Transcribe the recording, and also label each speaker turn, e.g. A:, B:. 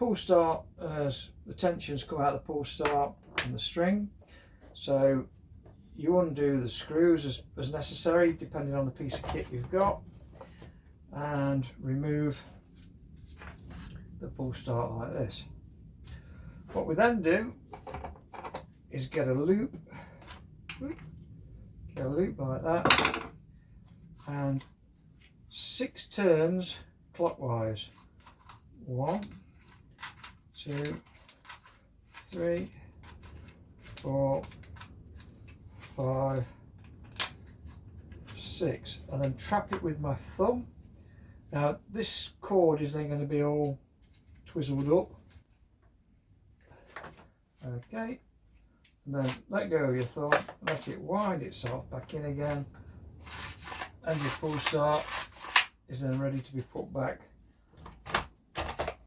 A: pull start, as the tensions come out of the pull start and the string. So you undo the screws as necessary depending on the piece of kit you've got, and remove the pull start like this. What we then do is get a loop like that, and 6 turns clockwise. 1, 2, 3, 4, 5, 6, and then trap it with my thumb. Now this cord is then going to be all twizzled up. Okay, and then let go of your thumb, let it wind itself back in again, and your pull start is then ready to be put back